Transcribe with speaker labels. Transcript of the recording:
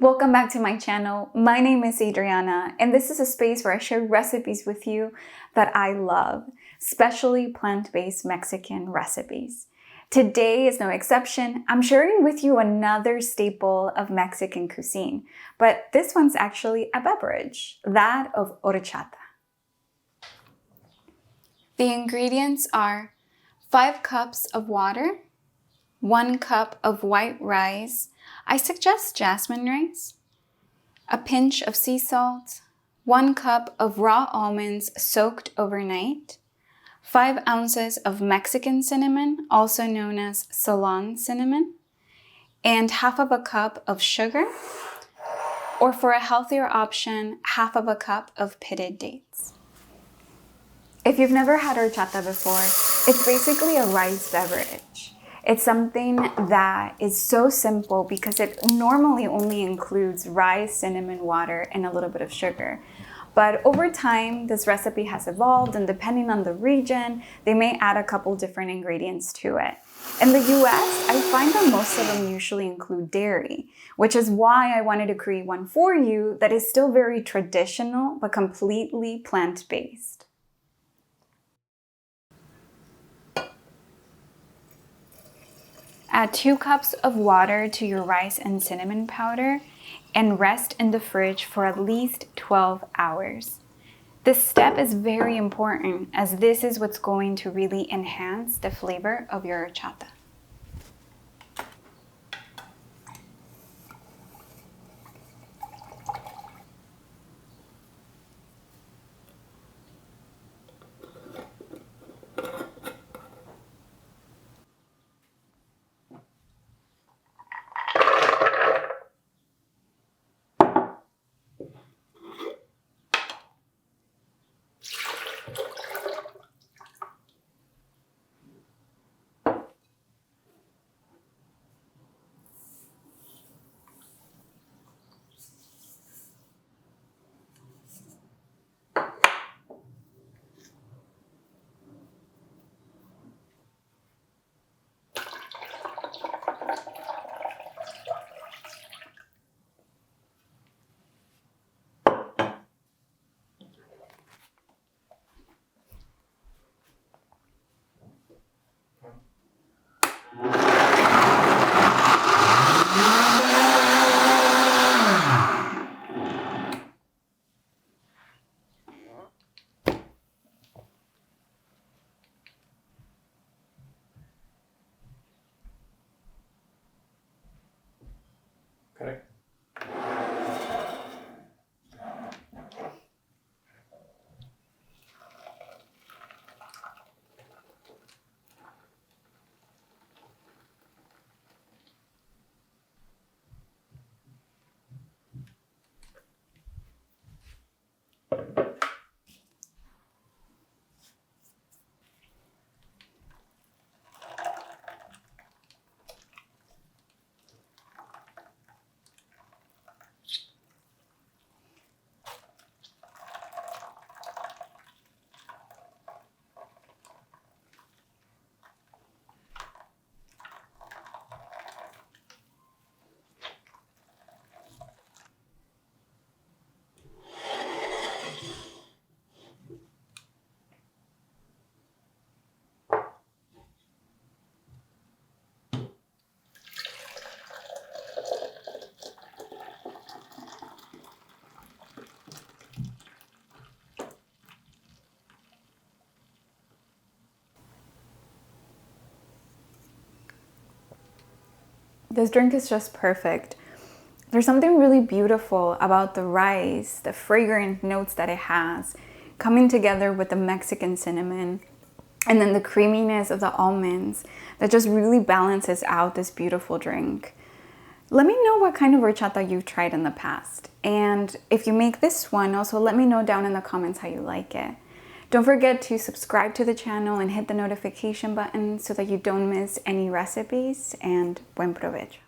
Speaker 1: Welcome back to my channel. My name is Adriana, and this is a space where I share recipes with you that I love, especially plant-based Mexican recipes. Today is no exception. I'm sharing with you another staple of Mexican cuisine, but this one's actually a beverage, that of horchata. The ingredients are 5 cups of water, 1 cup of white rice, I suggest jasmine rice, a pinch of sea salt, 1 cup of raw almonds soaked overnight, 5 ounces of Mexican cinnamon, also known as Ceylon cinnamon, and half of a cup of sugar, or for a healthier option, half of a cup of pitted dates. If you've never had horchata before, it's basically a rice beverage. It's something that is so simple because it normally only includes rice, cinnamon, water, and a little bit of sugar. But over time, this recipe has evolved, and depending on the region, they may add a couple different ingredients to it. In the US, I find that most of them usually include dairy, which is why I wanted to create one for you that is still very traditional, but completely plant-based. Add 2 cups of water to your rice and cinnamon powder and rest in the fridge for at least 12 hours. This step is very important as this is what's going to really enhance the flavor of your horchata.
Speaker 2: Correct.
Speaker 1: This drink is just perfect. There's something really beautiful about the rice, the fragrant notes that it has, coming together with the Mexican cinnamon, and then the creaminess of the almonds that just really balances out this beautiful drink. Let me know what kind of horchata you've tried in the past. And if you make this one, also let me know down in the comments how you like it. Don't forget to subscribe to the channel and hit the notification button so that you don't miss any recipes, and buen provecho.